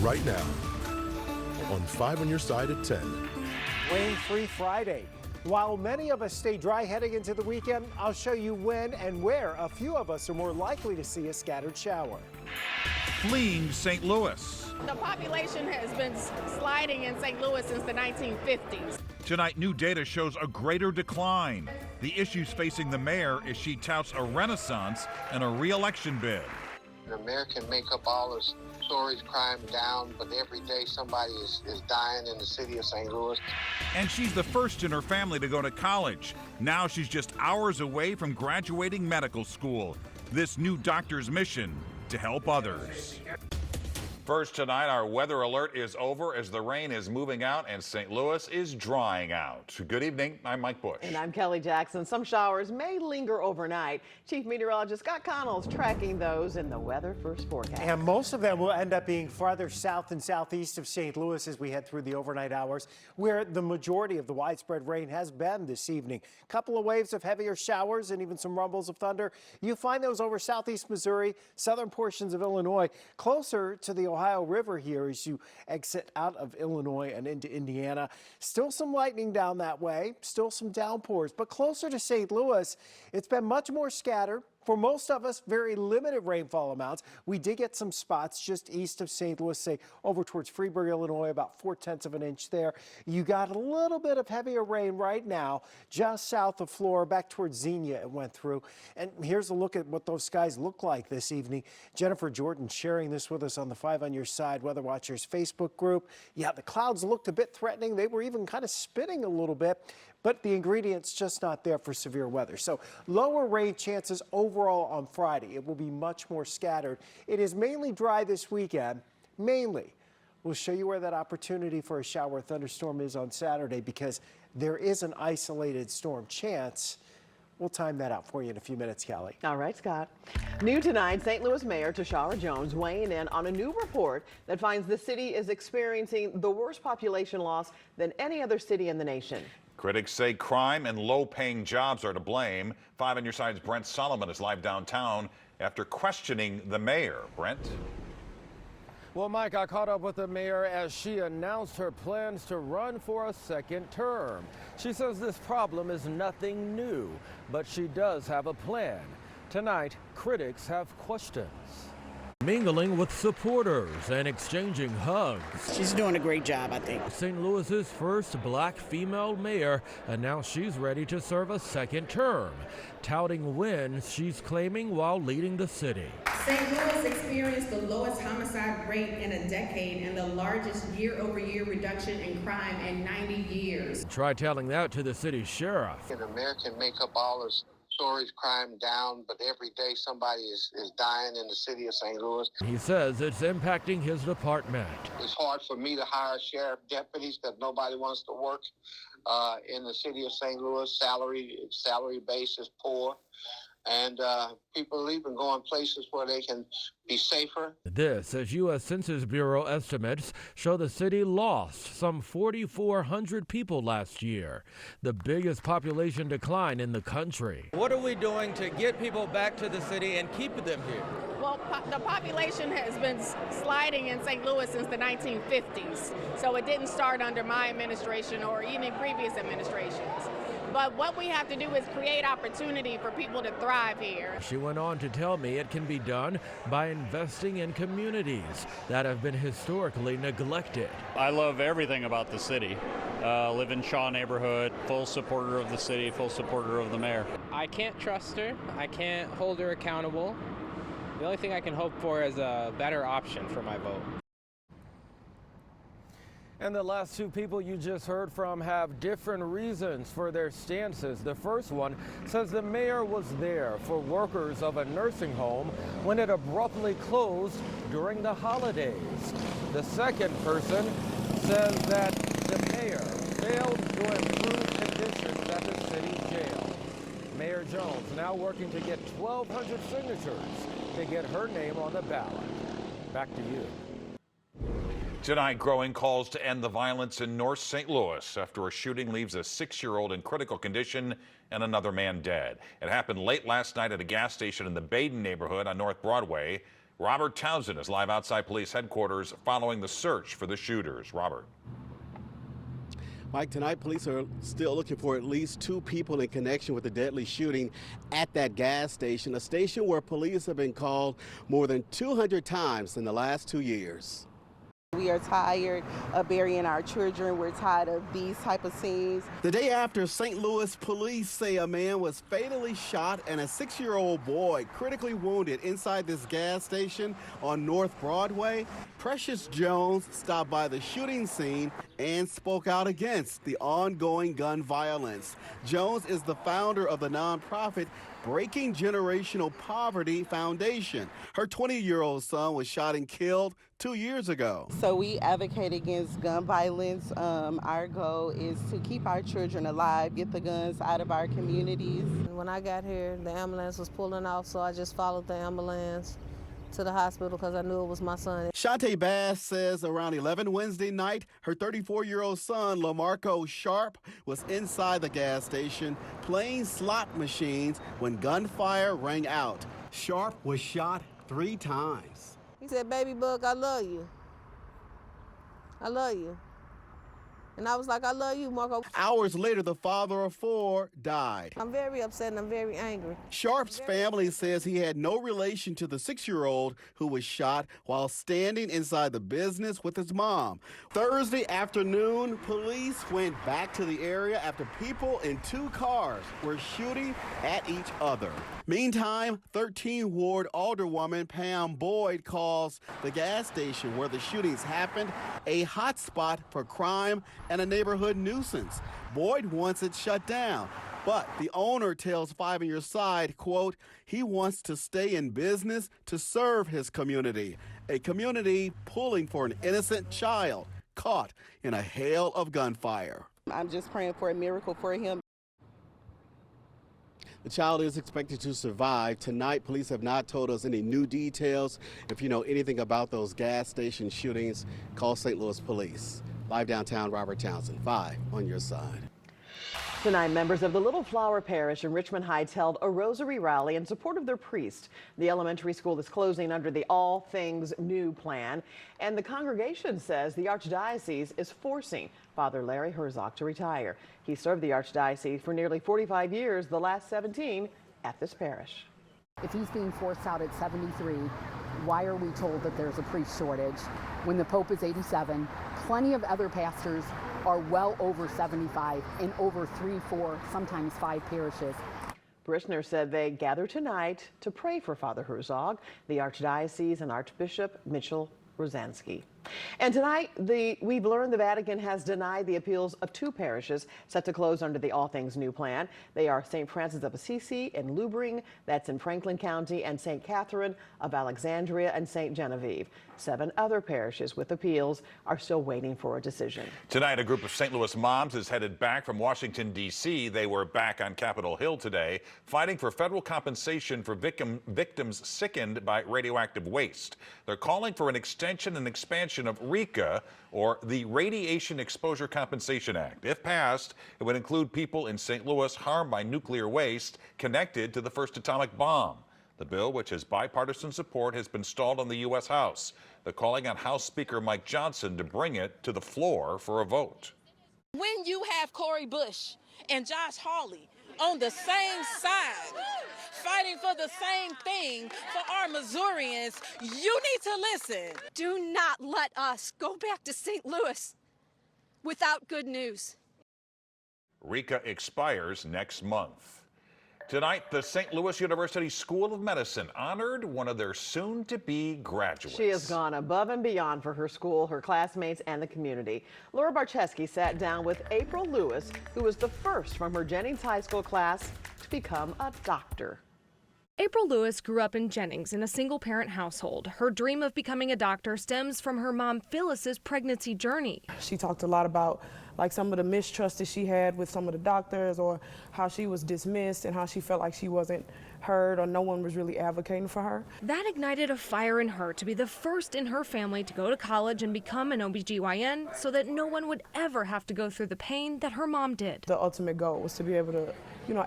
right now on 5 on your side at 10. Rain-free Friday. While many of us stay dry heading into the weekend, I'll show you when and where a few of us are more likely to see a scattered shower. Fleeing St. Louis. The population has been sliding in St. Louis since the 1950s. Tonight, new data shows a greater decline. The issues facing the mayor as she touts a renaissance in a re-election bid. The mayor can make up all his stories, crime down, but every day somebody is dying in the city of St. Louis. And she's the first in her family to go to college. Now she's just hours away from graduating medical school. This new doctor's mission to help others. First tonight, our weather alert is over as the rain is moving out and St. Louis is drying out. Good evening, I'm Mike Bush. And I'm Kelly Jackson. Some showers may linger overnight. Chief Meteorologist Scott Connell's tracking those in the Weather First forecast. And most of them will end up being farther south and southeast of St. Louis as we head through the overnight hours, where the majority of the widespread rain has been this evening. A couple of waves of heavier showers and even some rumbles of thunder. You find those over southeast Missouri, southern portions of Illinois, closer to the Ohio River here as you exit out of Illinois and into Indiana. Still some lightning down that way, still some downpours, but closer to St. Louis, it's been much more scattered. For most of us, very limited rainfall amounts. We did get some spots just east of St. Louis, say over towards Freeburg, Illinois, about 0.4 of an inch there. You got a little bit of heavier rain right now, just south of Flora, back towards Xenia it went through. And here's a look at what those skies look like this evening. Jennifer Jordan sharing this with us on the 5 on Your Side Weather Watchers Facebook group. Yeah, the clouds looked a bit threatening. They were even kind of spinning a little bit, but the ingredients just not there for severe weather. So lower rain chances overall on Friday. It will be much more scattered. It is mainly dry this weekend, mainly. We'll show you where that opportunity for a shower or thunderstorm is on Saturday because there is an isolated storm chance. We'll time that out for you in a few minutes, Kelly. All right, Scott. New tonight, St. Louis Mayor Tashara Jones weighing in on a new report that finds the city is experiencing the worst population loss than any other city in the nation. Critics say crime and low-paying jobs are to blame. 5 on Your Side's Brent Solomon is live downtown after questioning the mayor. Brent? Well, Mike, I caught up with the mayor as she announced her plans to run for a second term. She says this problem is nothing new, but she does have a plan. Tonight, critics have questions. Mingling with supporters and exchanging hugs. She's doing a great job, I think. St. Louis's first black female mayor announced she's ready to serve a second term, touting wins she's claiming while leading the city. St. Louis experienced the lowest homicide rate in a decade and the largest year-over-year reduction in crime in 90 years. Try telling that to the city sheriff. The mayor can make up all his stories, crime down, but every day somebody is dying in the city of St. Louis. He says it's impacting his department. It's hard for me to hire sheriff deputies because nobody wants to work in the city of St. Louis. Salary base is poor. And people are even going places where they can be safer. This, as U.S. Census Bureau estimates show the city lost some 4,400 people last year, the biggest population decline in the country. What are we doing to get people back to the city and keep them here? Well, the population has been sliding in St. Louis since the 1950s, so it didn't start under my administration or even previous administrations. But what we have to do is create opportunity for people to thrive here. She went on to tell me it can be done by investing in communities that have been historically neglected. I love everything about the city. Live in Shaw neighborhood, full supporter of the city, full supporter of the mayor. I can't trust her. I can't hold her accountable. The only thing I can hope for is a better option for my vote. And the last two people you just heard from have different reasons for their stances. The first one says the mayor was there for workers of a nursing home when it abruptly closed during the holidays. The second person says that the mayor failed to improve conditions at the city jail. Mayor Jones now working to get 1,200 signatures to get her name on the ballot. Back to you. Tonight, growing calls to end the violence in North St. Louis after a shooting leaves a 6-year-old in critical condition and another man dead. It happened late last night at a gas station in the Baden neighborhood on North Broadway. Robert Townsend is live outside police headquarters following the search for the shooters. Robert. Mike, tonight police are still looking for at least 2 people in connection with the deadly shooting at that gas station, a station where police have been called more than 200 times in the last 2 years. We are tired of burying our children. We're tired of these type of scenes. The day after, St. Louis police say a man was fatally shot and a 6-year-old boy critically wounded inside this gas station on North Broadway. Precious Jones stopped by the shooting scene and spoke out against the ongoing gun violence. Jones is the founder of the nonprofit Breaking Generational Poverty Foundation. Her 20-year-old son was shot and killed 2 years ago. So we advocate against gun violence. Our goal is to keep our children alive, get the guns out of our communities. When I got here, the ambulance was pulling off, so I just followed the ambulance to the hospital because I knew it was my son. Shantae Bass says around 11 Wednesday night, her 34-year-old son, LaMarco Sharp, was inside the gas station playing slot machines when gunfire rang out. Sharp was shot 3 times. He said, "Baby Buck, I love you. I love you." And I was like, "I love you, Marco." Hours later, the father of 4 died. I'm very upset and I'm very angry. Sharp's family says he had no relation to the 6-year-old who was shot while standing inside the business with his mom. Thursday afternoon, police went back to the area after people in 2 cars were shooting at each other. Meantime, 13 Ward Alderwoman Pam Boyd calls the gas station where the shootings happened a hotspot for crime and a neighborhood nuisance. Boyd wants it shut down, but the owner tells 5 on Your Side, quote, he wants to stay in business to serve his community, a community pulling for an innocent child caught in a hail of gunfire. I'm just praying for a miracle for him. The child is expected to survive. Tonight, police have not told us any new details. If you know anything about those gas station shootings, call St. Louis Police. Live downtown, Robert Townsend, 5 on Your Side. Tonight, members of the Little Flower Parish in Richmond Heights held a rosary rally in support of their priest. The elementary school is closing under the All Things New plan, and the congregation says the Archdiocese is forcing Father Larry Herzog to retire. He served the Archdiocese for nearly 45 years, the last 17 at this parish. If he's being forced out at 73, why are we told that there's a priest shortage when the Pope is 87? Plenty of other pastors are well over 75 in over 3, 4, sometimes 5 parishes. Parishioners said they gathered tonight to pray for Father Herzog, the Archdiocese, and Archbishop Mitchell Rosansky. And tonight, we've learned the Vatican has denied the appeals of 2 parishes set to close under the All Things New plan. They are St. Francis of Assisi in Lubring, that's in Franklin County, and St. Catherine of Alexandria and St. Genevieve. 7 other parishes with appeals are still waiting for a decision. Tonight, a group of St. Louis moms is headed back from Washington, D.C. They were back on Capitol Hill today, fighting for federal compensation for victims sickened by radioactive waste. They're calling for an extension and expansion of RECA, or the Radiation Exposure Compensation Act. If passed, it would include people in St. Louis harmed by nuclear waste connected to the first atomic bomb. The bill, which has bipartisan support, has been stalled on the U.S. House. They're calling on House Speaker Mike Johnson to bring it to the floor for a vote. When you have Cori Bush and Josh Hawley on the same side, fighting for the same thing for our Missourians, you need to listen. Do not let us go back to St. Louis without good news. RECA expires next month. Tonight, the St. Louis University School of Medicine honored one of their soon-to-be graduates. She has gone above and beyond for her school, her classmates, and the community. Laura Barczewski sat down with April Lewis, who was the first from her Jennings High School class to become a doctor. April Lewis grew up in Jennings in a single-parent household. Her dream of becoming a doctor stems from her mom Phyllis's pregnancy journey. She talked a lot about some of the mistrust that she had with some of the doctors, or how she was dismissed and how she felt like she wasn't heard or no one was really advocating for her. That ignited a fire in her to be the first in her family to go to college and become an OBGYN so that no one would ever have to go through the pain that her mom did. The ultimate goal was to be able to,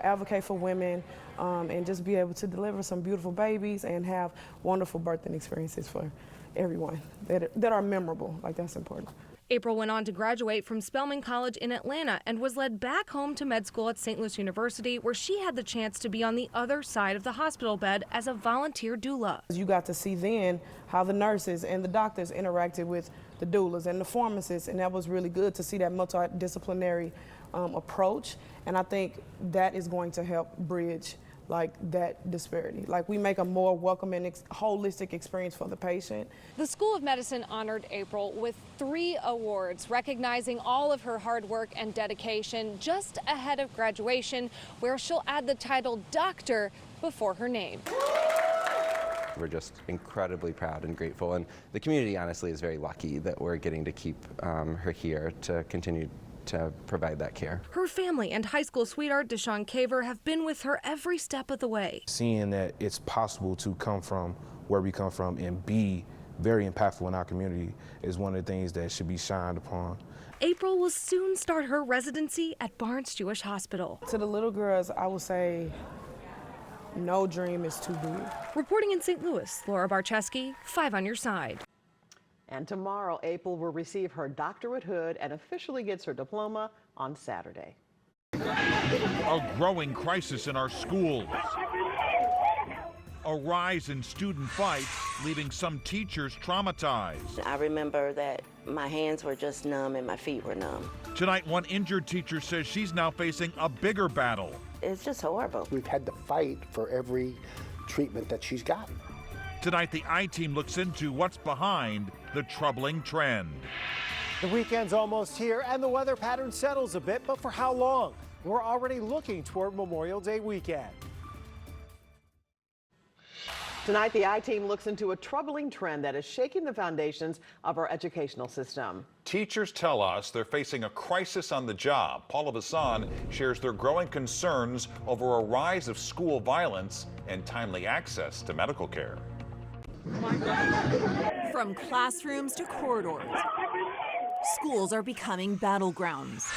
advocate for women, and just be able to deliver some beautiful babies and have wonderful birthing experiences for everyone that are memorable. Like, that's important. April went on to graduate from Spelman College in Atlanta and was led back home to med school at St. Louis University, where she had the chance to be on the other side of the hospital bed as a volunteer doula. You got to see then how the nurses and the doctors interacted with the doulas and the pharmacists, and that was really good to see that multidisciplinary approach. And I think that is going to help bridge like that disparity. Like, we make a more welcoming, holistic experience for the patient. The School of Medicine honored April with 3 awards, recognizing all of her hard work and dedication just ahead of graduation, where she'll add the title doctor before her name. We're just incredibly proud and grateful, and the community honestly is very lucky that we're getting to keep her here to continue to provide that care. Her family and high school sweetheart Deshaun Caver have been with her every step of the way. Seeing that it's possible to come from where we come from and be very impactful in our community is one of the things that should be shined upon. April will soon start her residency at Barnes Jewish Hospital. To the little girls, I would say no dream is too big. Reporting in St. Louis, Laura Barcheski, 5 on your side. And tomorrow, April will receive her doctorate hood and officially gets her diploma on Saturday. A growing crisis in our schools. A rise in student fights, leaving some teachers traumatized. I remember that my hands were just numb and my feet were numb. Tonight, one injured teacher says she's now facing a bigger battle. It's just horrible. We've had to fight for every treatment that she's gotten. Tonight, the I-Team looks into what's behind the troubling trend. The weekend's almost here and the weather pattern settles a bit, but for how long? We're already looking toward Memorial Day weekend. Tonight, the I-Team looks into a troubling trend that is shaking the foundations of our educational system. Teachers tell us they're facing a crisis on the job. Paula Vassan shares their growing concerns over a rise of school violence and timely access to medical care. From classrooms to corridors, schools are becoming battlegrounds.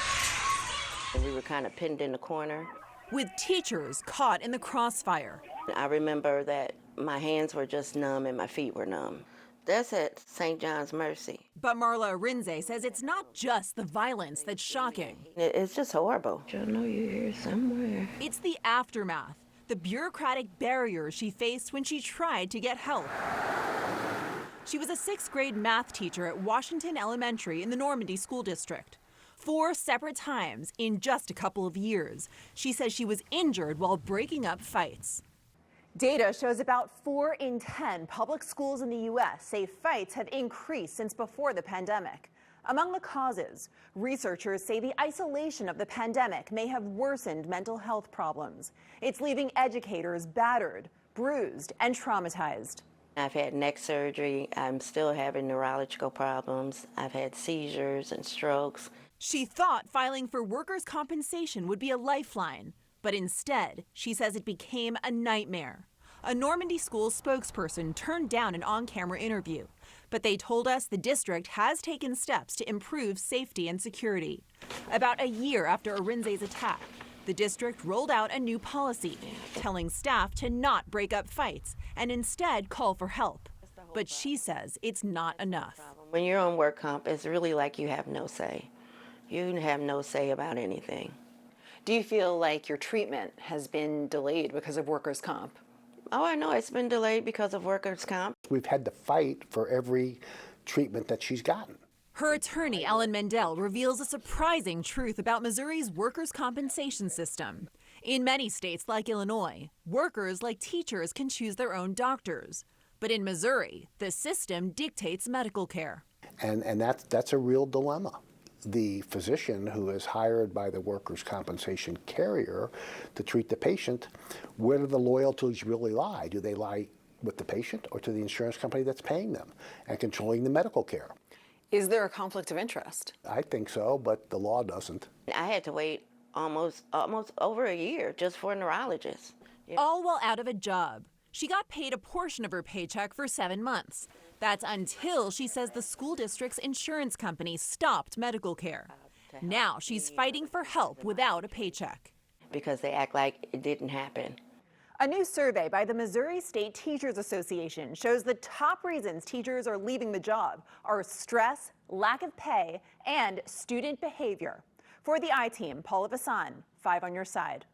We were kind of pinned in the corner. With teachers caught in the crossfire. I remember that my hands were just numb and my feet were numb. That's at St. John's Mercy. But Marla Arinze says it's not just the violence that's shocking. It's just horrible. I know you're here somewhere. It's the aftermath, the bureaucratic barriers she faced when she tried to get help. She was a 6th grade math teacher at Washington Elementary in the Normandy School District. 4 separate times in just a couple of years, she says she was injured while breaking up fights. Data shows about 4 in 10 public schools in the U.S. say fights have increased since before the pandemic. Among the causes, researchers say the isolation of the pandemic may have worsened mental health problems. It's leaving educators battered, bruised, and traumatized. I've had neck surgery. I'm still having neurological problems. I've had seizures and strokes. She thought filing for workers' compensation would be a lifeline. But instead, she says it became a nightmare. A Normandy school spokesperson turned down an on-camera interview, but they told us the district has taken steps to improve safety and security. About a year after Arinze's attack, the district rolled out a new policy, telling staff to not break up fights and instead call for help. But she says it's not enough. When you're on work comp, it's really like you have no say. You have no say about anything. Do you feel like your treatment has been delayed because of workers' comp? Oh, I know it's been delayed because of workers' comp. We've had to fight for every treatment that she's gotten. Her attorney, Ellen Mendel, reveals a surprising truth about Missouri's workers' compensation system. In many states like Illinois, workers like teachers can choose their own doctors. But in Missouri, the system dictates medical care. And that's a real dilemma. The physician who is hired by the workers' compensation carrier to treat the patient, where do the loyalties really lie? Do they lie with the patient or to the insurance company that's paying them and controlling the medical care? Is there a conflict of interest? I think so, but the law doesn't. I had to wait almost over a year just for a neurologist. All while out of a job. She got paid a portion of her paycheck for 7 months. That's until she says the school district's insurance company stopped medical care. Now she's fighting for help without a paycheck. Because they act like it didn't happen. A new survey by the Missouri State Teachers Association shows the top reasons teachers are leaving the job are stress, lack of pay, and student behavior. For the I-Team, Paula Vasan, 5 on your side.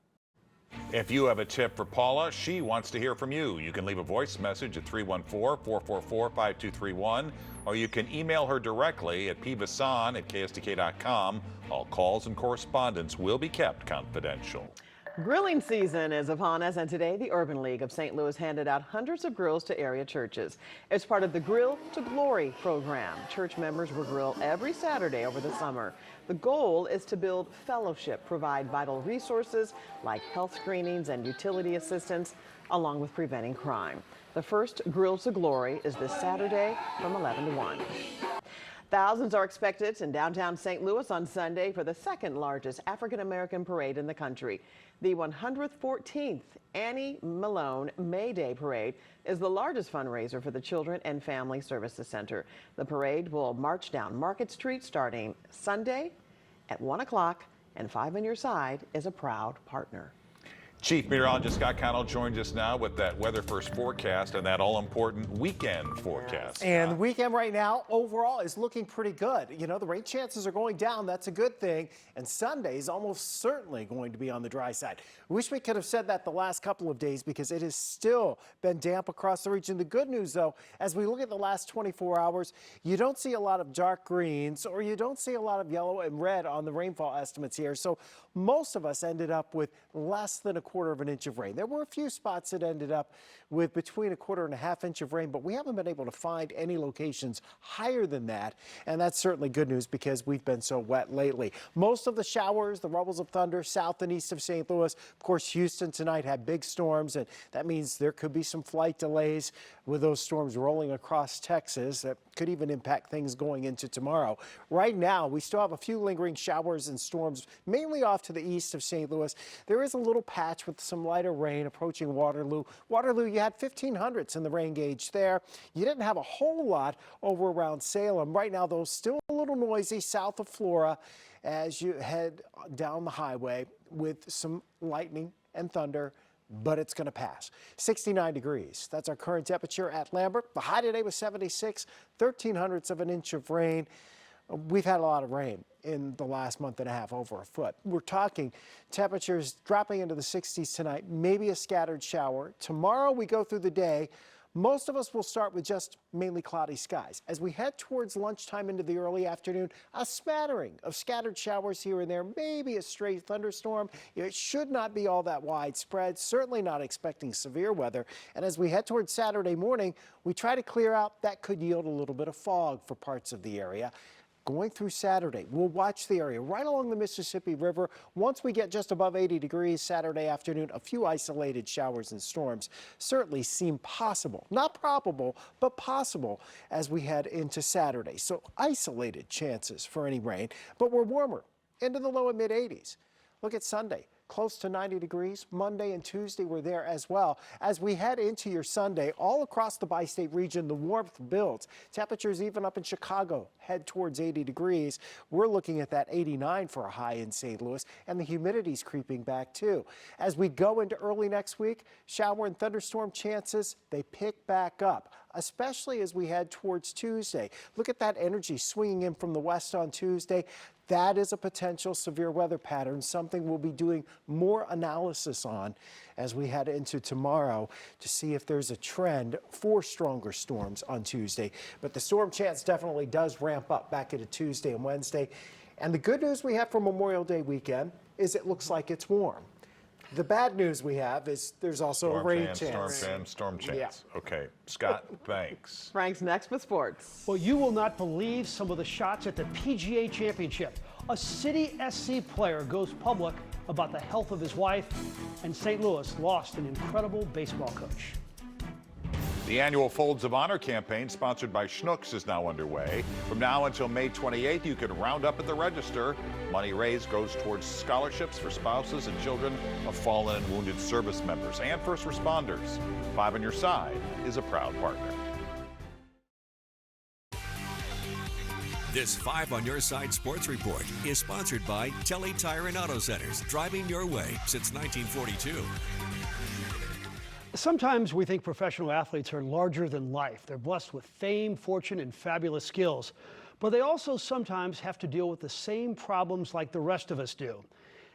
If you have a tip for Paula, she wants to hear from you. You can leave a voice message at 314-444-5231, or you can email her directly at pvasan@ksdk.com. All calls and correspondence will be kept confidential. Grilling season is upon us, and today the Urban League of St. Louis handed out hundreds of grills to area churches. It's part of the Grill to Glory program. Church members will grill every Saturday over the summer. The goal is to build fellowship, provide vital resources like health screenings and utility assistance, along with preventing crime. The first Grill to Glory is this Saturday from 11 to 1. Thousands are expected in downtown St. Louis on Sunday for the second largest African-American parade in the country. The 114th Annie Malone May Day Parade is the largest fundraiser for the Children and Family Services Center. The parade will march down Market Street starting Sunday at 1 o'clock, and 5 on Your Side is a proud partner. Chief Meteorologist Scott Connell joins us now with that weather first forecast and that all-important weekend forecast. And the weekend right now overall is looking pretty good. You know, the rain chances are going down. That's a good thing. And Sunday is almost certainly going to be on the dry side. Wish we could have said that the last couple of days because it has still been damp across the region. The good news, though, as we look at the last 24 hours, you don't see a lot of dark greens or you don't see a lot of yellow and red on the rainfall estimates here. So most of us ended up with less than a quarter of an inch of rain. There were a few spots that ended up with between a quarter and a half inch of rain, but we haven't been able to find any locations higher than that. And that's certainly good news because we've been so wet lately. Most of the showers, the rumbles of thunder south and east of St. Louis. Of course, Houston tonight had big storms, and that means there could be some flight delays with those storms rolling across Texas that could even impact things going into tomorrow. Right now, we still have a few lingering showers and storms, mainly off to the east of St. Louis. There is a little patch with some lighter rain approaching Waterloo. Waterloo, you had 1500s in the rain gauge there. You didn't have a whole lot over around Salem. Right now, though, still a little noisy south of Flora as you head down the highway with some lightning and thunder, but it's going to pass. 69 degrees. That's our current temperature at Lambert. The high today was 76, 1300ths of an inch of rain. We've had a lot of rain in the last month and a half, over a foot. We're talking temperatures dropping into the 60s tonight, maybe a scattered shower. Tomorrow we go through the day. Most of us will start with just mainly cloudy skies. As we head towards lunchtime into the early afternoon, a smattering of scattered showers here and there, maybe a stray thunderstorm. It should not be all that widespread, certainly not expecting severe weather. And as we head towards Saturday morning, we try to clear out. That could yield a little bit of fog for parts of the area. Going through Saturday, we'll watch the area right along the Mississippi River. Once we get just above 80 degrees Saturday afternoon, a few isolated showers and storms certainly seem possible. Not probable, but possible as we head into Saturday. So isolated chances for any rain, but we're warmer into the low and mid 80s. Look at Sunday. Close to 90 degrees. Monday and Tuesday were there as well. As we head into your Sunday, all across the bi-state region, the warmth builds. Temperatures even up in Chicago head towards 80 degrees. We're looking at that 89 for a high in St. Louis, and the humidity's creeping back too. As we go into early next week, shower and thunderstorm chances, they pick back up, especially as we head towards Tuesday. Look at that energy swinging in from the west on Tuesday. That is a potential severe weather pattern, something we'll be doing more analysis on as we head into tomorrow to see if there's a trend for stronger storms on Tuesday. But the storm chance definitely does ramp up back into Tuesday and Wednesday. And the good news we have for Memorial Day weekend is it looks like it's warm. The bad news we have is there's also a rain chance. Storm chance. Yeah. Okay, Scott, thanks. Frank's next with sports. Well, you will not believe some of the shots at the PGA Championship. A City SC player goes public about the health of his wife, and St. Louis lost an incredible baseball coach. The annual Folds of Honor campaign, sponsored by Schnucks, is now underway. From now until May 28th, you can round up at the register. Money raised goes towards scholarships for spouses and children of fallen and wounded service members and first responders. 5 on Your Side is a proud partner. This 5 on Your Side Sports Report is sponsored by Telly Tire and Auto Centers, driving your way since 1942. Sometimes we think professional athletes are larger than life. They're blessed with fame, fortune, and fabulous skills. But they also sometimes have to deal with the same problems like the rest of us do.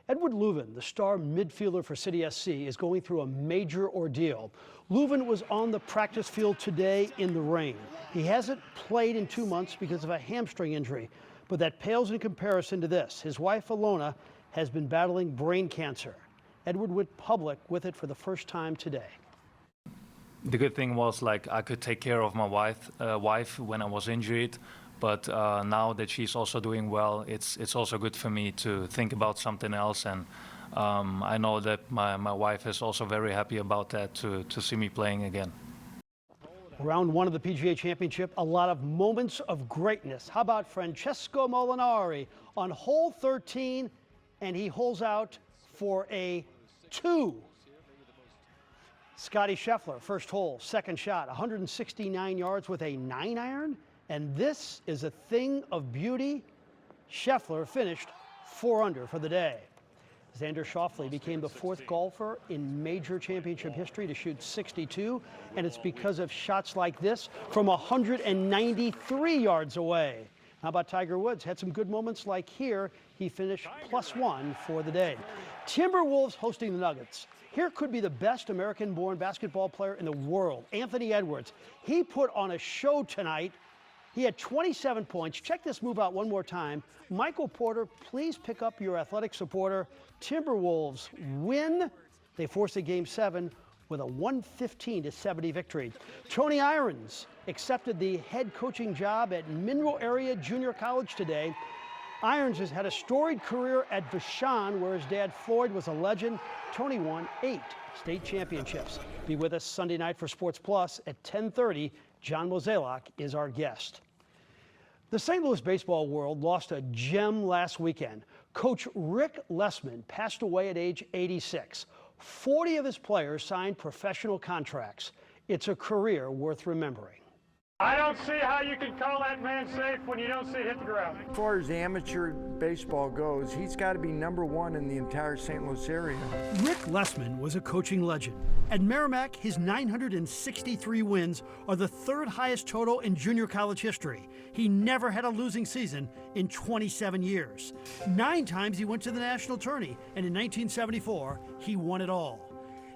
Edward Leuven, the star midfielder for City SC, is going through a major ordeal. Leuven was on the practice field today in the rain. He hasn't played in 2 months because of a hamstring injury, but that pales in comparison to this. His wife, Alona, has been battling brain cancer. Edward went public with it for the first time today. The good thing was, like, I could take care of my wife when I was injured. But now that she's also doing well, it's also good for me to think about something else. And I know that my wife is also very happy about that, to see me playing again. Round 1 of the PGA Championship, a lot of moments of greatness. How about Francesco Molinari on hole 13, and he holes out for a 2. Scotty Scheffler, first hole, second shot, 169 yards with a 9-iron. And this is a thing of beauty. Scheffler finished 4 under for the day. Xander Schauffele became the 4th golfer in major championship history to shoot 62, and it's because of shots like this from 193 yards away. How about Tiger Woods? Had some good moments like here. He finished +1 for the day. Timberwolves hosting the Nuggets. Here could be the best American-born basketball player in the world, Anthony Edwards. He put on a show tonight. He had 27 points. Check this move out one more time. Michael Porter, please pick up your athletic supporter. Timberwolves win. They force a Game 7 with a 115-70 victory. Tony Irons accepted the head coaching job at Mineral Area Junior College today. Irons has had a storied career at Vashon, where his dad Floyd was a legend. Tony won 8 state championships. Be with us Sunday night for Sports Plus at 10:30. John Mozeliak is our guest. The St. Louis baseball world lost a gem last weekend. Coach Rick Lessman passed away at age 86. 40 of his players signed professional contracts. It's a career worth remembering. I don't see how you can call that man safe when you don't see it hit the ground. As far as amateur baseball goes, he's got to be #1 in the entire St. Louis area. Rick Lessman was a coaching legend. At Merrimack, his 963 wins are the 3rd highest total in junior college history. He never had a losing season in 27 years. 9 times he went to the national tourney, and in 1974, he won it all.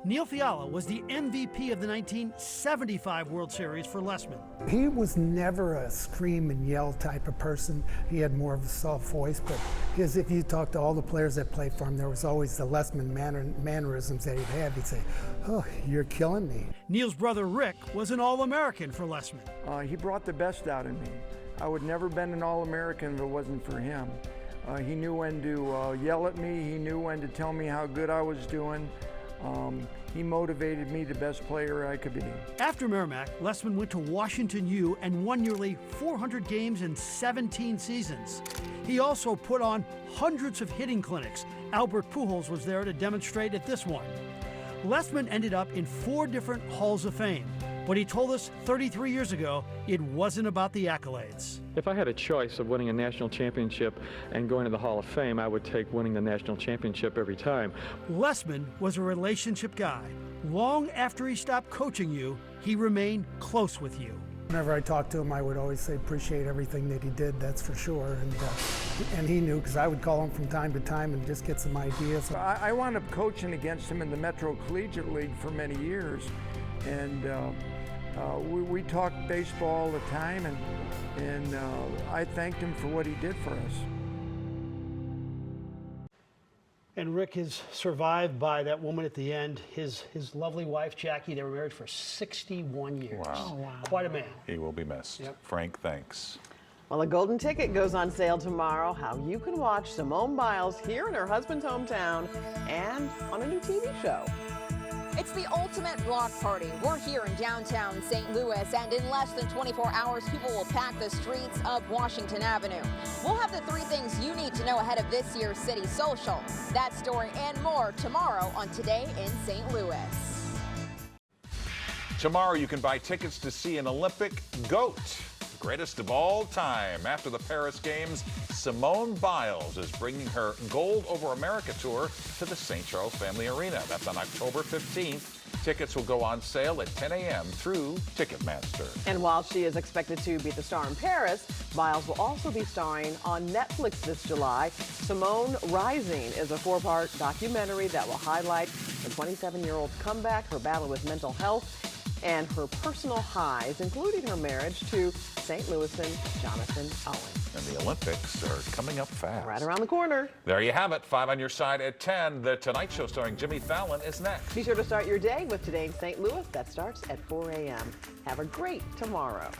Neil Fiala was the MVP of the 1975 World Series for Lessman. He was never a scream and yell type of person. He had more of a soft voice, but if you talk to all the players that played for him, there was always the Lessman mannerisms that he'd have. He'd say, "Oh, you're killing me." Neil's brother Rick was an All-American for Lessman. He brought the best out of me. I would never been an All-American if it wasn't for him. He knew when to yell at me. He knew when to tell me how good I was doing. He motivated me the best player I could be. After Merrimack, Lessman went to Washington U and won nearly 400 games in 17 seasons. He also put on hundreds of hitting clinics. Albert Pujols was there to demonstrate at this one. Lessman ended up in 4 different Halls of Fame, but he told us 33 years ago it wasn't about the accolades. If I had a choice of winning a national championship and going to the Hall of Fame, I would take winning the national championship every time. Lessman was a relationship guy. Long after he stopped coaching you, he remained close with you. Whenever I talked to him, I would always say appreciate everything that he did, that's for sure. And he knew, because I would call him from time to time and just get some ideas. I wound up coaching against him in the Metro Collegiate League for many years. And we talked baseball all the time, and I thanked him for what he did for us. And Rick is survived by that woman at the end, his lovely wife, Jackie. They were married for 61 years. Wow. Oh, wow. Quite a man. He will be missed. Yep. Frank, thanks. Well, a golden ticket goes on sale tomorrow. How you can watch Simone Biles here in her husband's hometown and on a new TV show. It's the ultimate block party. We're here in downtown St. Louis, and in less than 24 hours, people will pack the streets of Washington Avenue. We'll have the 3 things you need to know ahead of this year's City Social. That story and more tomorrow on Today in St. Louis. Tomorrow you can buy tickets to see an Olympic goat. greatest of all time. After the Paris Games, Simone Biles is bringing her Gold Over America tour to the St. Charles Family Arena. That's on October 15th. Tickets will go on sale at 10 a.m. through Ticketmaster. And while she is expected to be the star in Paris, Biles will also be starring on Netflix this July. Simone Rising is a 4-part documentary that will highlight the 27-year-old's comeback, her battle with mental health, and her personal highs, including her marriage to St. Louisan Jonathan Owen. And the Olympics are coming up fast. Right around the corner. There you have it. 5 on your side at 10. The Tonight Show starring Jimmy Fallon is next. Be sure to start your day with Today in St. Louis. That starts at 4 a.m. Have a great tomorrow.